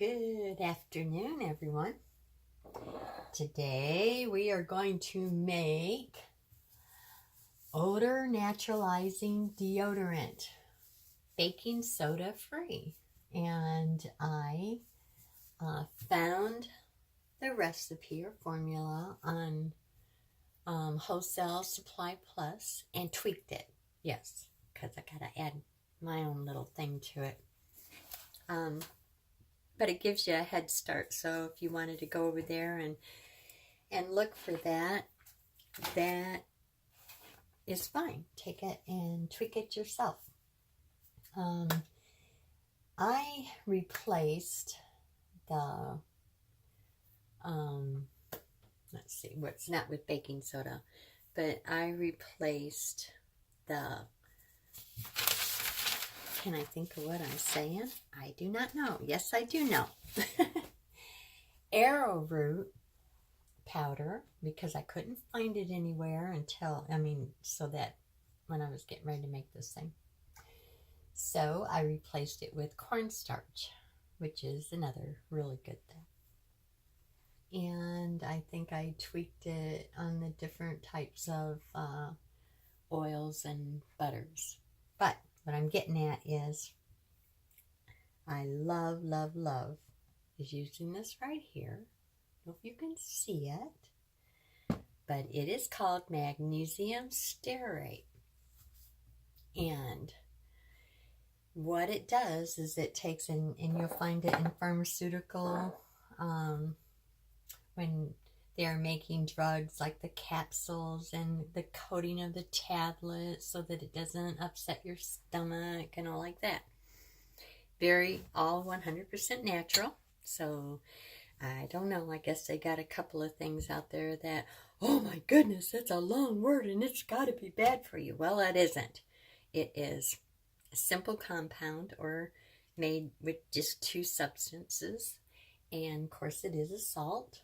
Good afternoon, everyone. Today we are going to make odor naturalizing deodorant, baking soda free. And I found the recipe or formula on Wholesale Supply Plus and tweaked it. Yes, because I gotta add my own little thing to it. But it gives you a head start. So if you wanted to go over there and look for that, that is fine. Take it and tweak it yourself. I replaced the, let's see, what's not with baking soda, but I replaced the, can I think of what I'm saying? I do not know. Yes, I do know. Arrowroot powder, because I couldn't find it anywhere until, so that when I was getting ready to make this thing. So I replaced it with cornstarch, which is another really good thing. And I think I tweaked it on the different types of oils and butters. But what I'm getting at is I love is using this right here. I don't know if you can see it, but it is called magnesium stearate. And what it does is it takes, and you'll find it in pharmaceutical, when they're making drugs like the capsules and the coating of the tablets so that it doesn't upset your stomach and all like that. All 100% natural. So I don't know, I guess they got a couple of things out there that, oh my goodness, that's a long word and it's got to be bad for you. Well, it isn't. It is a simple compound or made with just two substances. And of course it is a salt.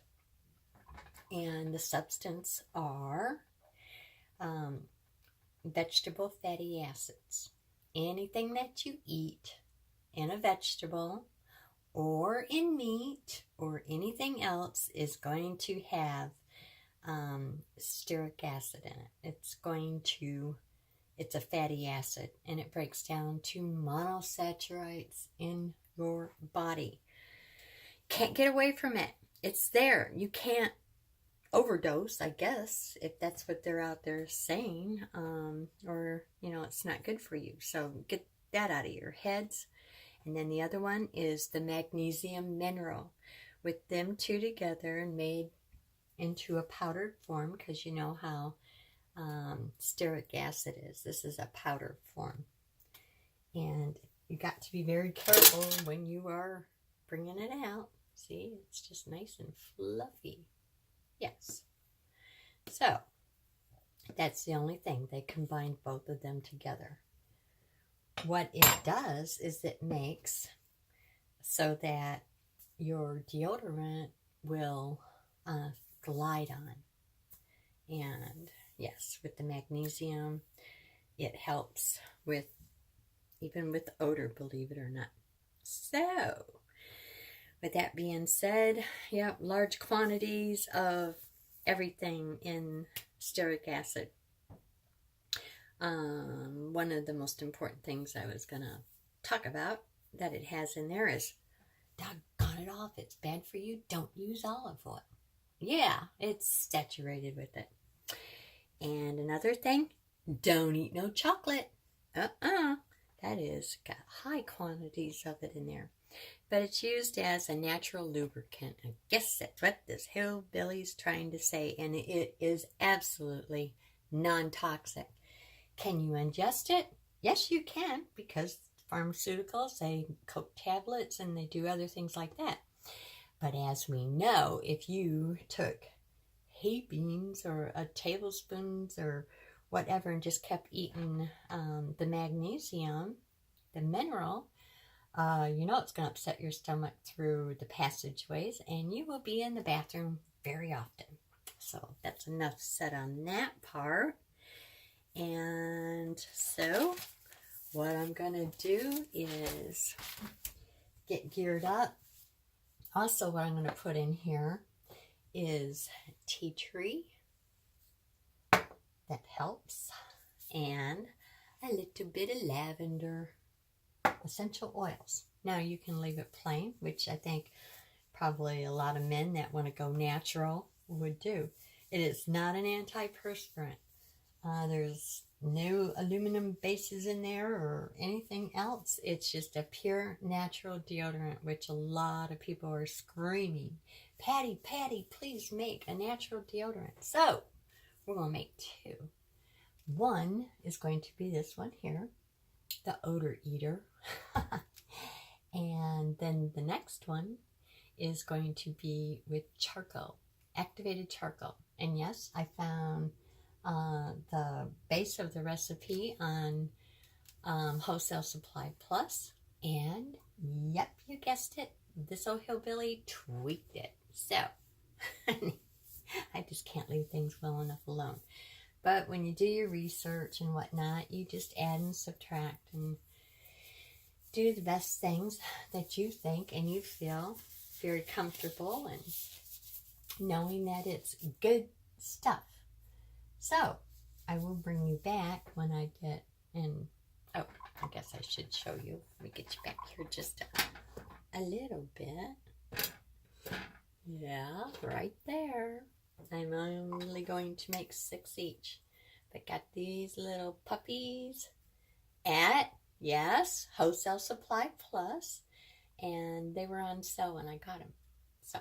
And the substance are vegetable fatty acids. Anything that you eat in a vegetable or in meat or anything else is going to have stearic acid in it. It's a fatty acid, and it breaks down to monosaccharides in your body. Can't get away from it. It's there. You can't overdose, I guess, if that's what they're out there saying, or it's not good for you. So get that out of your heads. And then the other one is the magnesium mineral. With them two together and made into a powdered form, because you know how stearic acid is. This is a powder form. And you got to be very careful when you are bringing it out. See, it's just nice and fluffy. Yes. So, that's the only thing. They combined both of them together. What it does is it makes so that your deodorant will glide on. And yes, with the magnesium, it helps even with odor, believe it or not. So, with that being said, large quantities of everything in stearic acid. One of the most important things I was going to talk about that it has in there is, doggone it off, it's bad for you, don't use olive oil. Yeah, it's saturated with it. And another thing, don't eat no chocolate. That is got high quantities of it in there. But it's used as a natural lubricant. I guess that's what this hillbilly's trying to say. And it is absolutely non-toxic. Can you ingest it? Yes, you can, because pharmaceuticals, they coat tablets and they do other things like that. But as we know, if you took hay beans or a tablespoons or whatever and just kept eating the magnesium, the mineral, it's going to upset your stomach through the passageways, and you will be in the bathroom very often. So that's enough said on that part. And so what I'm going to do is get geared up Also, what I'm going to put in here is tea tree. That helps. And a little bit of lavender. Essential oils. Now you can leave it plain, which I think probably a lot of men that want to go natural would do. It is not an antiperspirant. There's no aluminum bases in there or anything else. It's just a pure natural deodorant, which a lot of people are screaming, Patty, please make a natural deodorant. So we're going to make two. One is going to be this one here, the odor eater. And then the next one is going to be with charcoal, activated charcoal. And yes, I found the base of the recipe on Wholesale Supply Plus. And yep, you guessed it, this old hillbilly tweaked it. So I just can't leave things well enough alone. But when you do your research and whatnot, you just add and subtract and do the best things that you think and you feel very comfortable and knowing that it's good stuff. So I will bring you back when I get in. Oh, I guess I should show you. Let me get you back here just a little bit. Yeah, right there. I'm only going to make 6 each. But got these little puppies at, yes, Wholesale Supply Plus. And they were on sale when I got them. So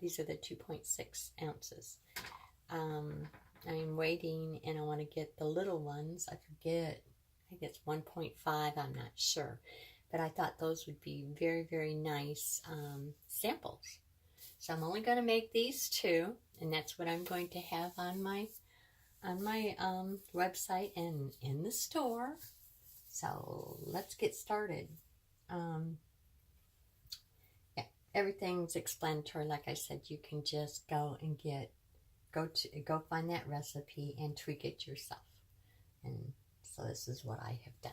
these are the 2.6 ounces. I'm waiting and I want to get the little ones. I forget. I think it's 1.5. I'm not sure. But I thought those would be very, very nice samples. So I'm only going to make these 2. And that's what I'm going to have on my website and in the store. So let's get started. Yeah, everything's explanatory. Like I said, you can just go and go find that recipe and tweak it yourself. And so this is what I have done.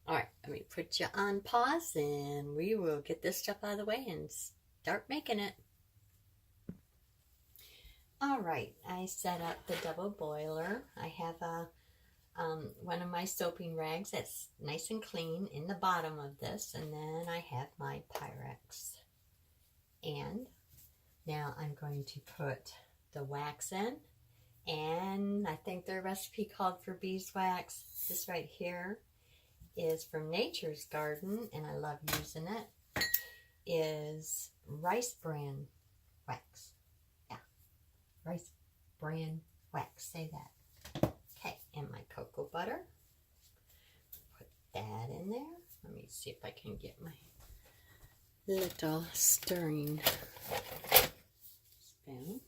All right, let me put you on pause and we will get this stuff out of the way and start making it. All right, I set up the double boiler. I have one of my soaping rags that's nice and clean in the bottom of this, and then I have my Pyrex. And now I'm going to put the wax in, and I think their recipe called for beeswax. This right here is from Nature's Garden, and I love using it, is rice bran wax. Rice bran wax, say that. Okay, and my cocoa butter. Put that in there. Let me see if I can get my little stirring spoon.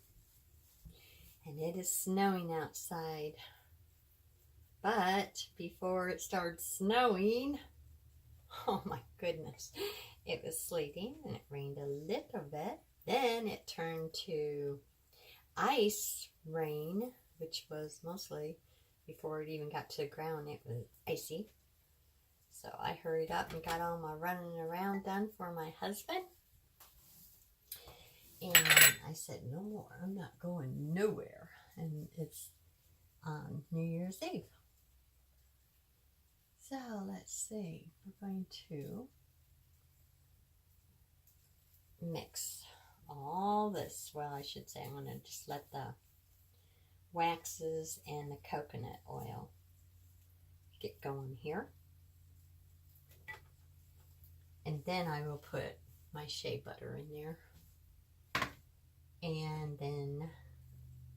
And it is snowing outside. But before it started snowing, oh my goodness, it was sleeting and it rained a little bit. Then it turned to ice rain, which was mostly before it even got to the ground, it was icy. So I hurried up and got all my running around done for my husband. And I said, no more, I'm not going nowhere. And it's on New Year's Eve. So let's see, we're going to mix all this. Well, I should say I'm going to just let the waxes and the coconut oil get going here. And then I will put my shea butter in there. And then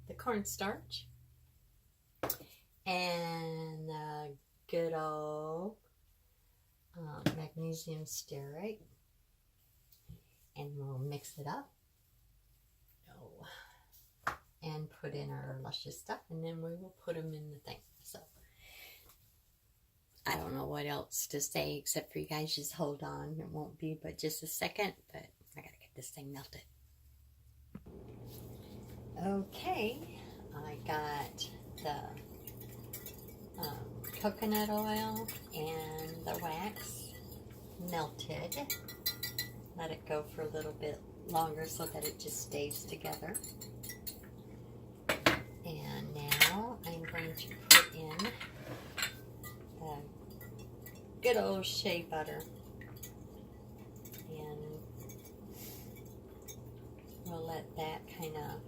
the cornstarch. And good old magnesium stearate. And we'll mix it up. And put in our luscious stuff, and then we will put them in the thing. So I don't know what else to say except for you guys just hold on. It won't be but just a second, but I gotta get this thing melted. Okay, I got the coconut oil and the wax melted. Let it go for a little bit longer so that it just stays together. And now I'm going to put in the good old shea butter. And we'll let that kind of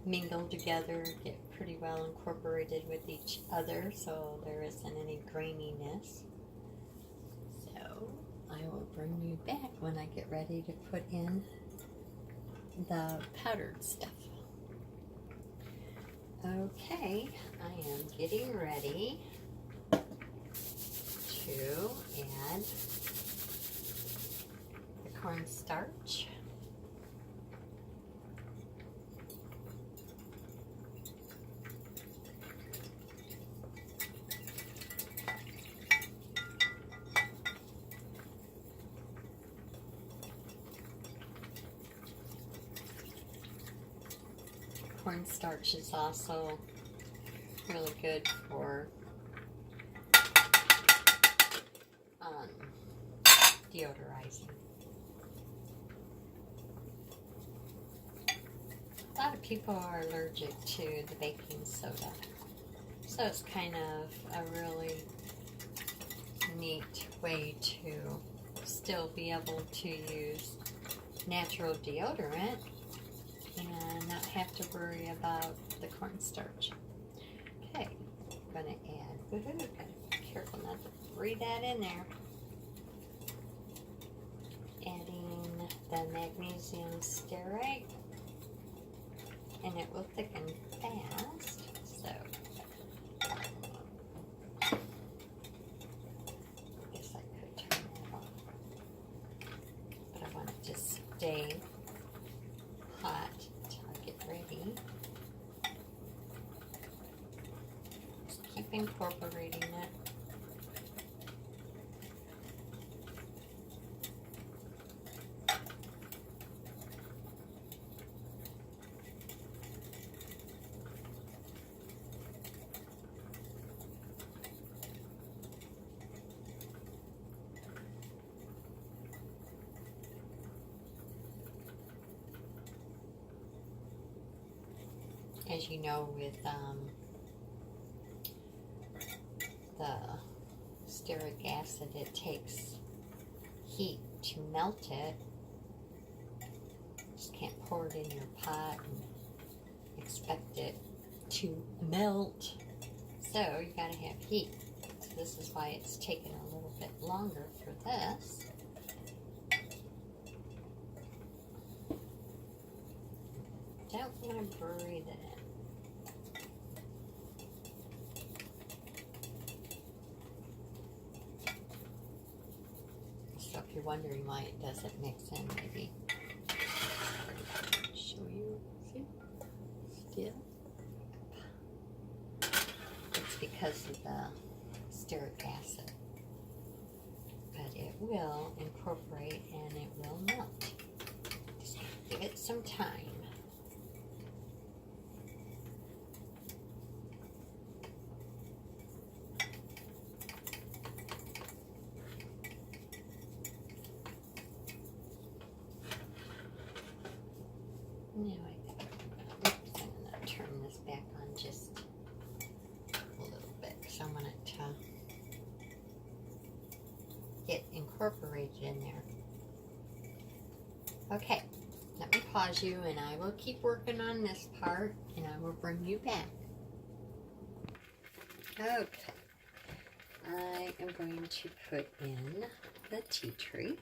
mingle together, get pretty well incorporated with each other so there isn't any graininess. So I will bring you back when I get ready to put in the powdered stuff. Okay, I am getting ready to add the cornstarch. Cornstarch is also really good for deodorizing. A lot of people are allergic to the baking soda, so it's kind of a really neat way to still be able to use natural deodorant and not have to worry about the cornstarch. Okay, I'm going to add, gotta be careful not to breathe that in there. Adding the magnesium stearate, and it will thicken fast, so I guess I could turn that off, but I want it to stay hot until I get ready. Just keep incorporating it. As you know, with the stearic acid, it takes heat to melt it. Just can't pour it in your pot and expect it to melt. So you gotta have heat. So this is why it's taken a little bit longer for this. Don't want to breathe it in. So if you're wondering why it doesn't mix in, maybe show you. See? Still. It's because of the stearic acid. But it will incorporate and it will melt. Just give it some time. Now I'm going to turn this back on just a little bit because I want it to get incorporated in there. Okay, let me pause you and I will keep working on this part and I will bring you back. Okay, I am going to put in the tea tree.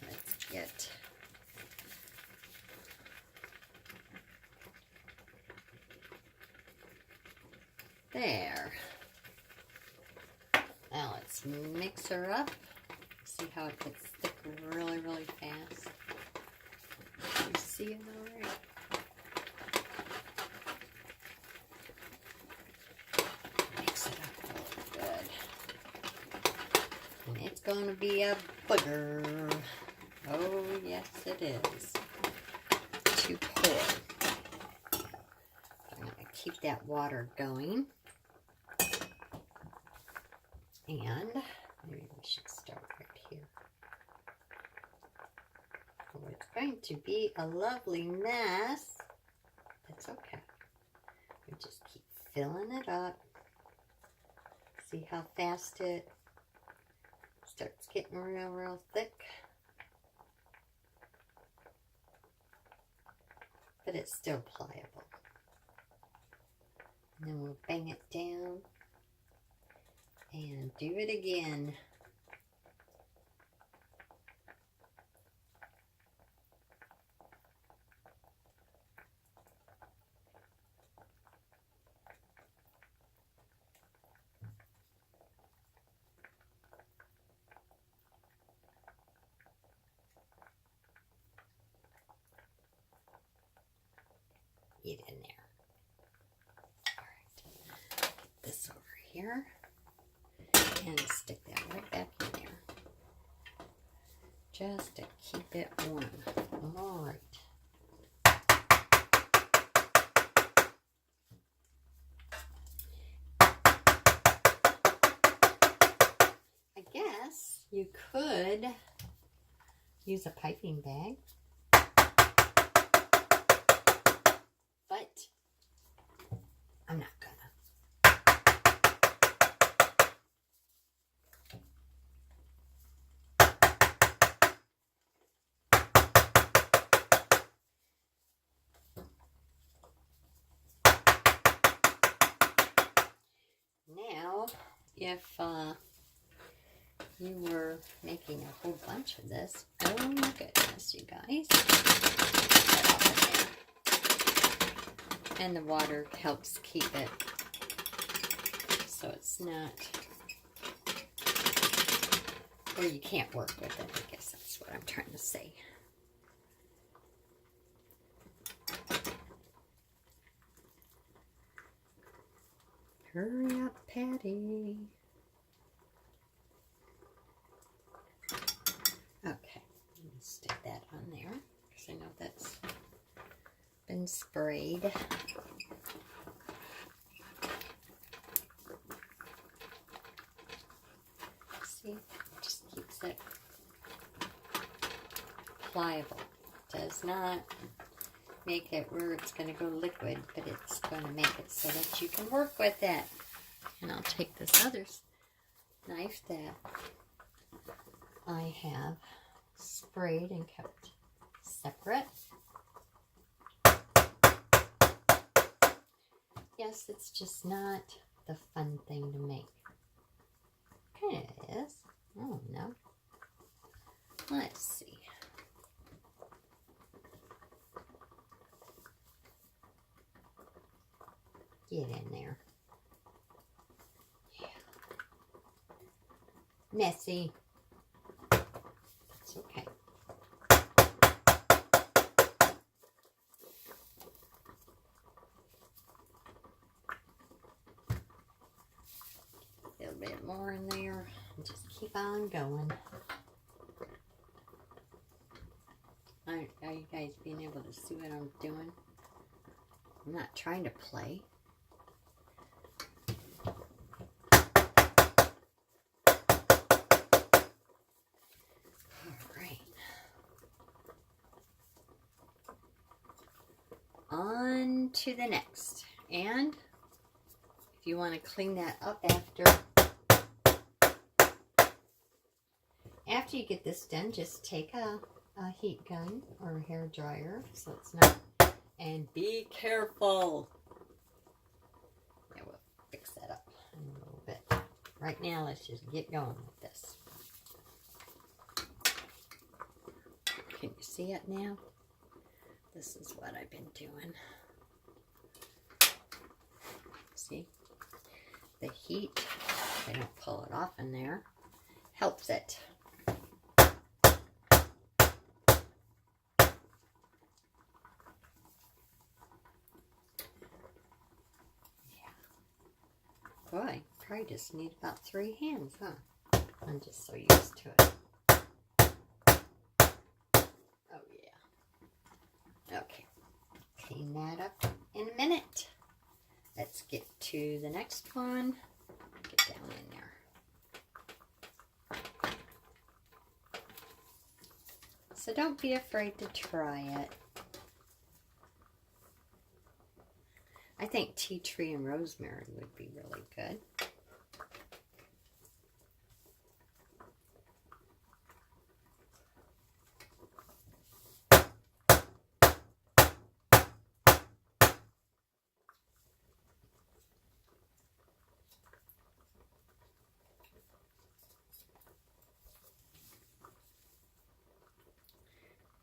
Let's get there. Now let's mix her up. See how it gets thick really, really fast. You see it all right? Mix it up really good. And it's going to be a booger. Oh, yes, it is. to pour. I'm going to keep that water going. And maybe we should start right here. Oh, it's going to be a lovely mess. That's okay. We just keep filling it up. See how fast it starts getting real thick. But it's still pliable. And then we'll bang it down and do it again. Get in there. All right, get this over here and stick that right back in there, just to keep it warm. All right. I guess you could use a piping bag. But I'm not gonna. Now, if you were making a whole bunch of this, oh my goodness, you guys. And the water helps keep it so it's not, or you can't work with it, I guess that's what I'm trying to say. Hurry up, Patty. Okay, let me stick that on there because I know that's been sprayed. See, it just keeps it pliable. Does not make it where it's going to go liquid, but it's going to make it so that you can work with it. And I'll take this other knife that I have sprayed and kept separate. Yes, it's just not the fun thing to make. Kind of is. I don't know. Let's see. Get in there. Yeah. Messy. It's okay. A little bit more in there. And just keep on going. Are you guys being able to see what I'm doing? I'm not trying to play. On to the next. And if you want to clean that up after you get this done, just take a heat gun or a hair dryer so it's not, and be careful. Yeah, we'll fix that up in a little bit. Right now, let's just get going with this. Can you see it now? This is what I've been doing. See? The heat, if I don't pull it off in there, helps it. Yeah. Boy, probably just need about 3 hands, huh? I'm just so used to it. Oh, yeah. Okay, clean that up in a minute. Let's get to the next one. Get down in there. So don't be afraid to try it. I think tea tree and rosemary would be really good.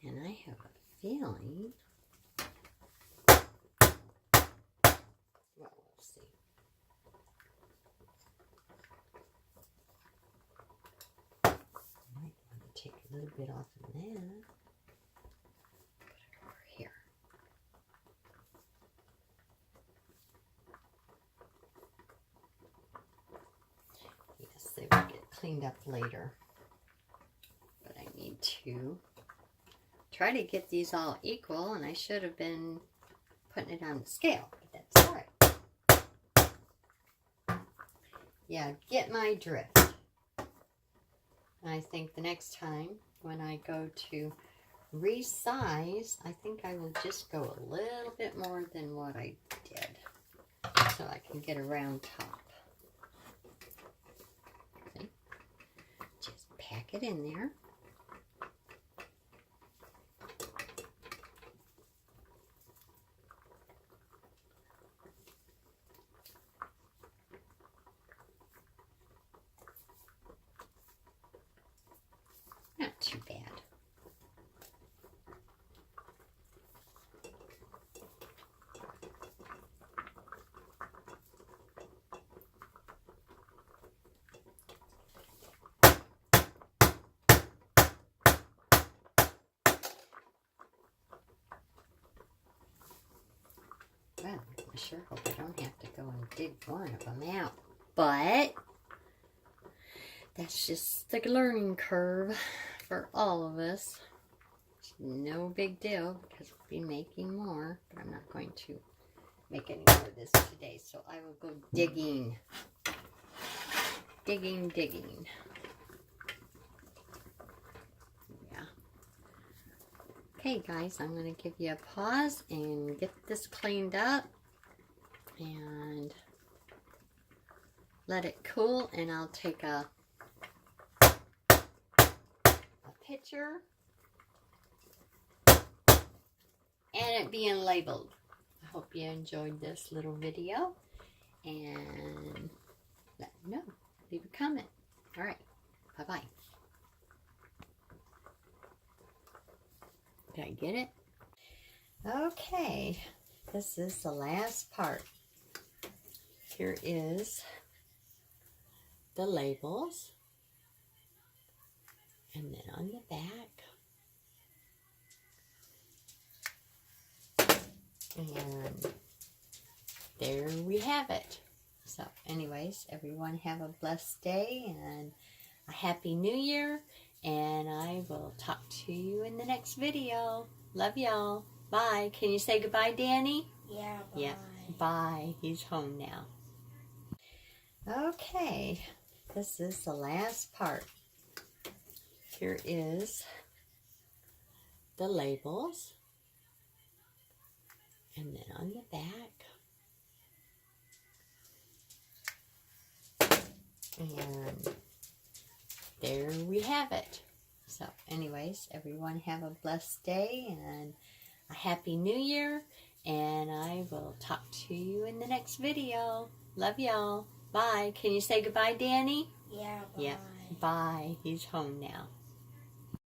And I have a feeling, well, we'll see. I might want to take a little bit off of that. Put it over here. Yes, they will get cleaned up later. But I need to try to get these all equal, and I should have been putting it on the scale, but that's all right. Yeah, get my drift. I think the next time when I go to resize, I think I will just go a little bit more than what I did so I can get a round top. Okay. Just pack it in there. Not too bad. Well, I sure hope I don't have to go and dig one of them out. But that's just the learning curve for all of us. It's no big deal because we'll be making more, but I'm not going to make any more of this today. So I will go digging. Digging. Yeah. Okay, guys, I'm going to give you a pause and get this cleaned up and let it cool, and I'll take a picture and it being labeled. I hope you enjoyed this little video, and let me know. Leave a comment. All right. Bye-bye. Did I get it? Okay. This is the last part. Here is the labels. And then on the back. And there we have it. So anyways, everyone have a blessed day and a happy new year. And I will talk to you in the next video. Love y'all. Bye. Can you say goodbye, Danny? Yeah, bye. Yeah, bye. He's home now. Okay, this is the last part. Here is the labels. And then on the back. And there we have it. So anyways, everyone have a blessed day and a happy new year. And I will talk to you in the next video. Love y'all. Bye. Can you say goodbye, Danny? Yeah, bye. Yeah, bye. He's home now.